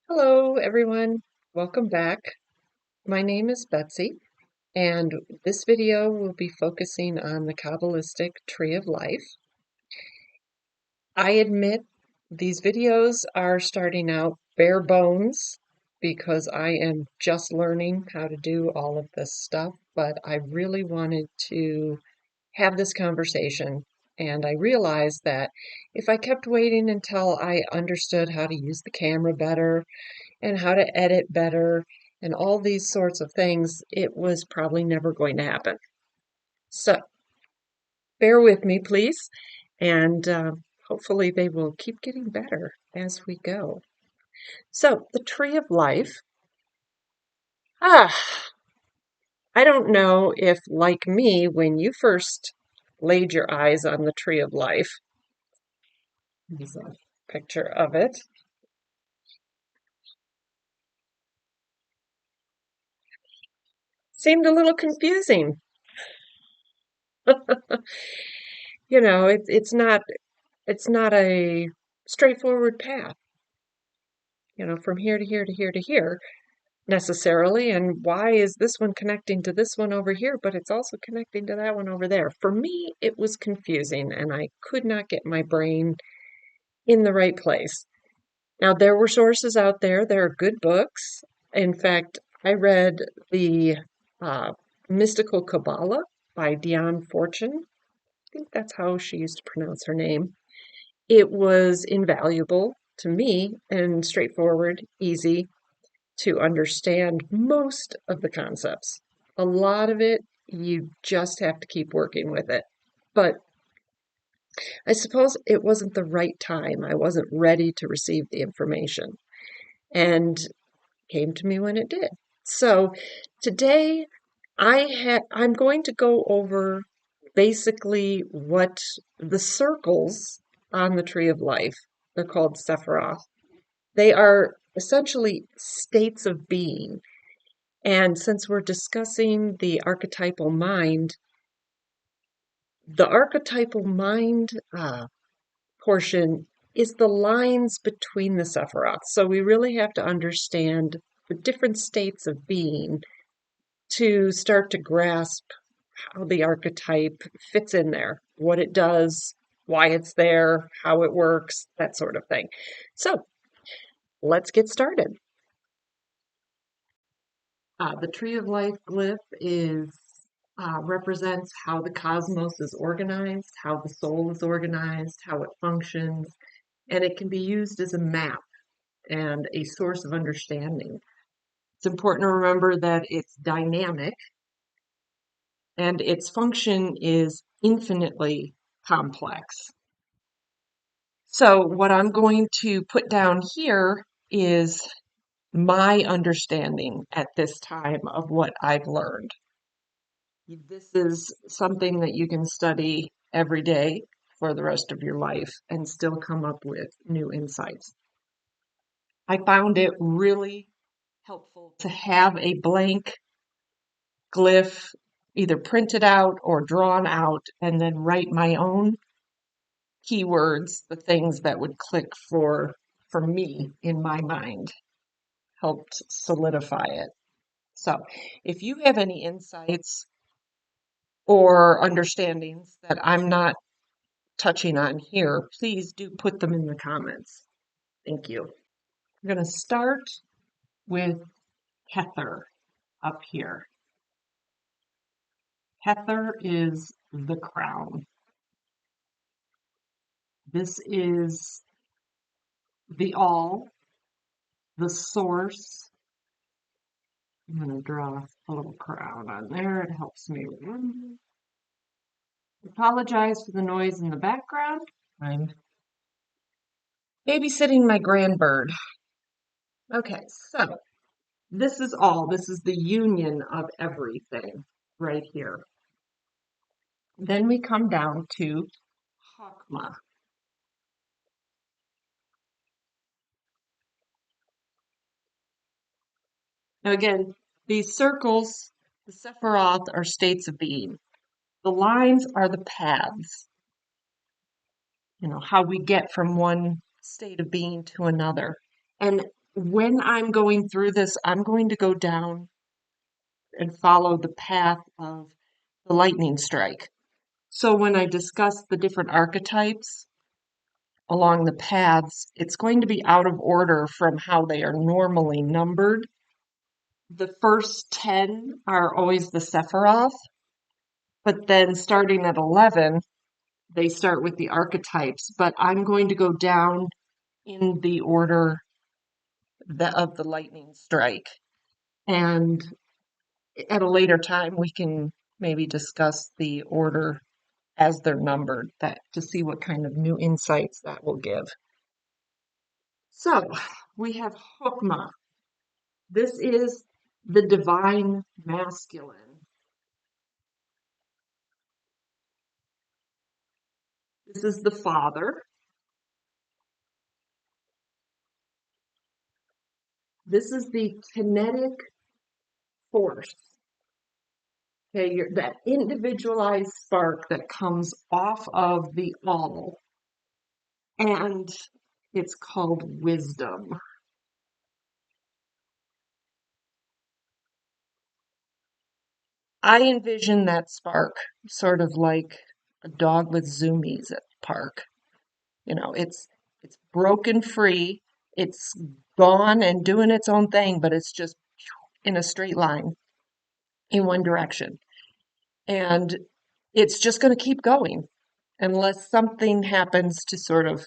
Hello, everyone. Welcome back. My name is Betsy, and this video will be focusing on the Kabbalistic Tree of Life. I admit these videos are starting out bare bones because I am just learning how to do all of this stuff, but I really wanted to have this conversation. And I realized that if I kept waiting until I understood how to use the camera better, and how to edit better and all these sorts of things, it was probably never going to happen. So bear with me, please, and hopefully they will keep getting better as we go. So the Tree of Life. Ah, I don't know if, like me, when you first laid your eyes on the Tree of Life, here's a picture of it, seemed a little confusing. It's not a straightforward path, from here to here to here to here necessarily. And why is this one connecting to this one over here, but it's also connecting to that one over there? For me, it was confusing and I could not get my brain in the right place. Now, there were sources out there. There are good books. In fact, I read the uh, Mystical Qabalah by Dion. I think that's how she used to pronounce her name. It was invaluable to me and straightforward, easy to understand most of the concepts. A lot of it, you just have to keep working with it. But I suppose it wasn't the right time. I wasn't ready to receive the information, and it came to me when it did. So today I'm going to go over basically what the circles on the Tree of Life, they're called sephiroth. They are essentially states of being. And since we're discussing the archetypal mind, the archetypal mind portion is the lines between the sephiroth. So we really have to understand the different states of being to start to grasp how the archetype fits in there, what it does, why it's there, how it works, that sort of thing. So let's get started. The Tree of Life glyph represents how the cosmos is organized, how the soul is organized, how it functions, and it can be used as a map and a source of understanding. It's important to remember that it's dynamic and its function is infinitely complex. So, what I'm going to put down here is my understanding at this time of what I've learned. This is something that you can study every day for the rest of your life and still come up with new insights. I found it really helpful to have a blank glyph either printed out or drawn out and then write my own keywords, the things that would click for me in my mind, helped solidify it. So if you have any insights or understandings that I'm not touching on here, please do put them in the comments. Thank you. We're going to start with Kether up here. Kether is the crown. This is the all, the source. I'm going to draw a little crown on there. It helps me remember. Apologize for the noise in the background. I'm babysitting my grandbird. Okay, so this is all. This is the union of everything right here. Then we come down to Chokmah. Now again, these circles, the sephiroth, are states of being. The lines are the paths, how we get from one state of being to another. And when I'm going through this, I'm going to go down and follow the path of the lightning strike. So when I discuss the different archetypes along the paths, it's going to be out of order from how they are normally numbered. The first 10 are always the sephiroth, but then starting at 11, they start with the archetypes. But I'm going to go down in the order of the lightning strike. And at a later time, we can maybe discuss the order as they're numbered that to see what kind of new insights that will give. So we have Hokmah. This is the divine masculine. This is the father. This is the kinetic force. Okay, that individualized spark that comes off of the all, and it's called wisdom. I envision that spark sort of like a dog with zoomies at the park. It's broken free, it's gone and doing its own thing, but it's just in a straight line in one direction. And it's just going to keep going unless something happens to sort of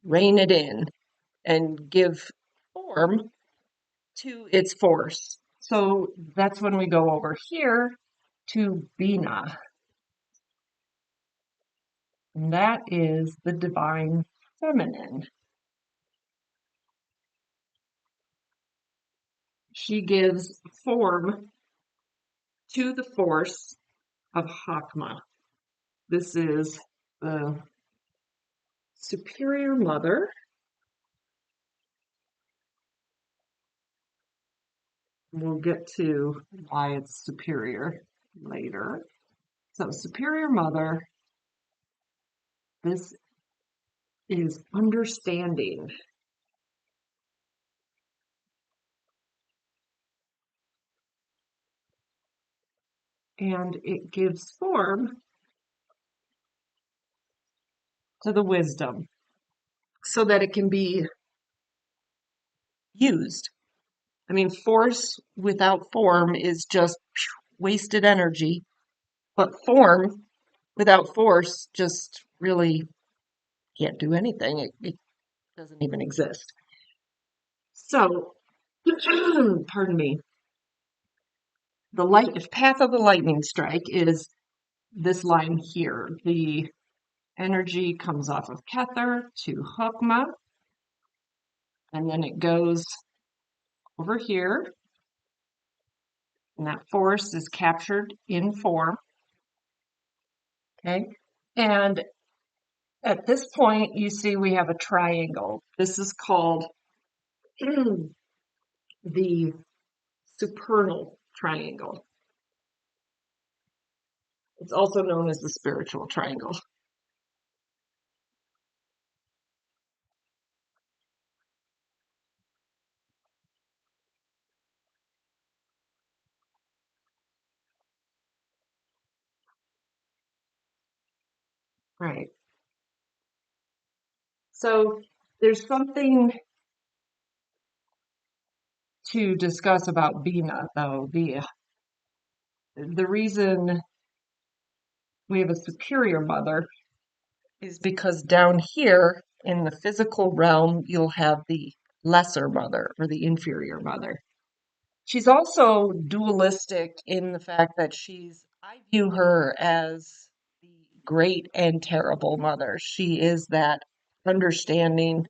rein it in and give form to its force. So that's when we go over here to Bina. And that is the divine feminine. She gives form to the force of Hakma. This is the superior mother. We'll get to why it's superior later. So, superior mother, this is understanding. And it gives form to the wisdom so that it can be used. I mean, force without form is just wasted energy, but form without force just really can't do anything. It doesn't even exist. So, pardon me, the path of the lightning strike is this line here. The energy comes off of Kether to Hokmah, and then it goes over here, and that force is captured in form. Okay, and at this point, you see we have a triangle. This is called the supernal triangle. It's also known as the spiritual triangle. Right. So there's something to discuss about Bina, though. The reason we have a superior mother is because down here in the physical realm, you'll have the lesser mother or the inferior mother. She's also dualistic in the fact that I view her as the great and terrible mother. She is that understanding.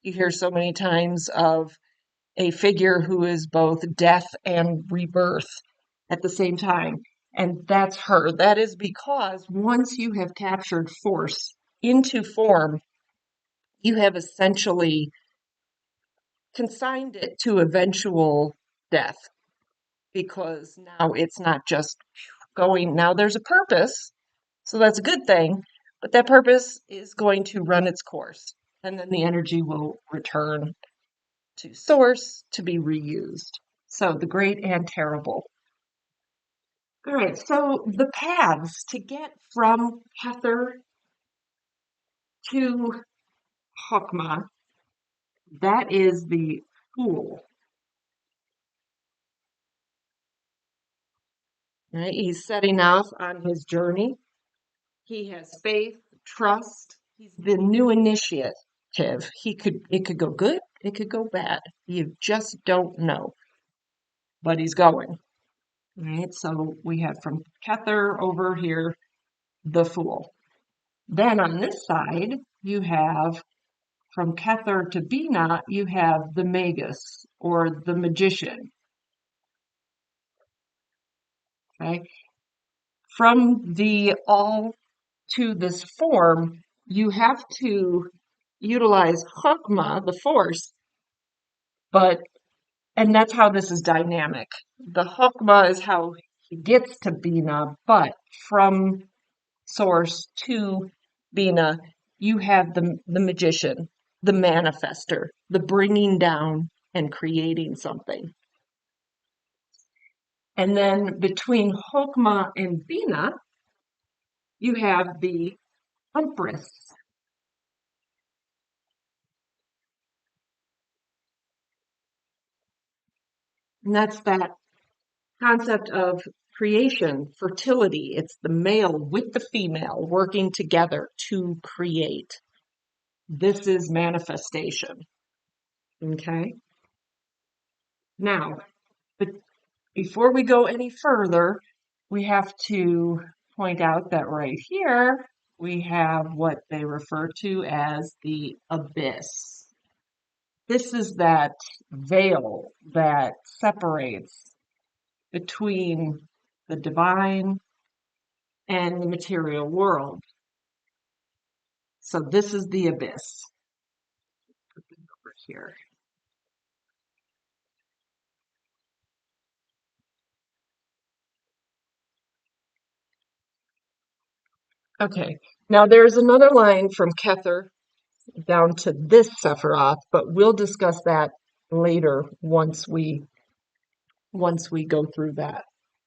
You hear so many times of a figure who is both death and rebirth at the same time. And that's her. That is because once you have captured force into form, you have essentially consigned it to eventual death because now it's not just going, now there's a purpose. So that's a good thing. But that purpose is going to run its course and then the energy will return to source to be reused. So the great and terrible. All right, so the paths to get from Kether to Chokmah, that is the fool. Right? He's setting off on his journey. He has faith, trust. He's the new initiative. It could go good, it could go bad. You just don't know. But he's going. Right? So we have from Kether over here, the fool. Then on this side, you have from Kether to Bina, you have the magus or the magician. Okay? From the all to this form, you have to utilize Chokmah, the force, and that's how this is dynamic. The Chokmah is how he gets to Bina, but from source to Bina, you have the magician, the manifester, the bringing down and creating something. And then between Chokmah and Bina, you have the Empress. And that's that concept of creation, fertility. It's the male with the female working together to create. This is manifestation. Okay. Now, but before we go any further, we have to point out that right here we have what they refer to as the abyss. This is that veil that separates between the divine and the material world. So this is the abyss. Put it over here. Okay, now there's another line from Kether down to this sephiroth, but we'll discuss that later once we go through that.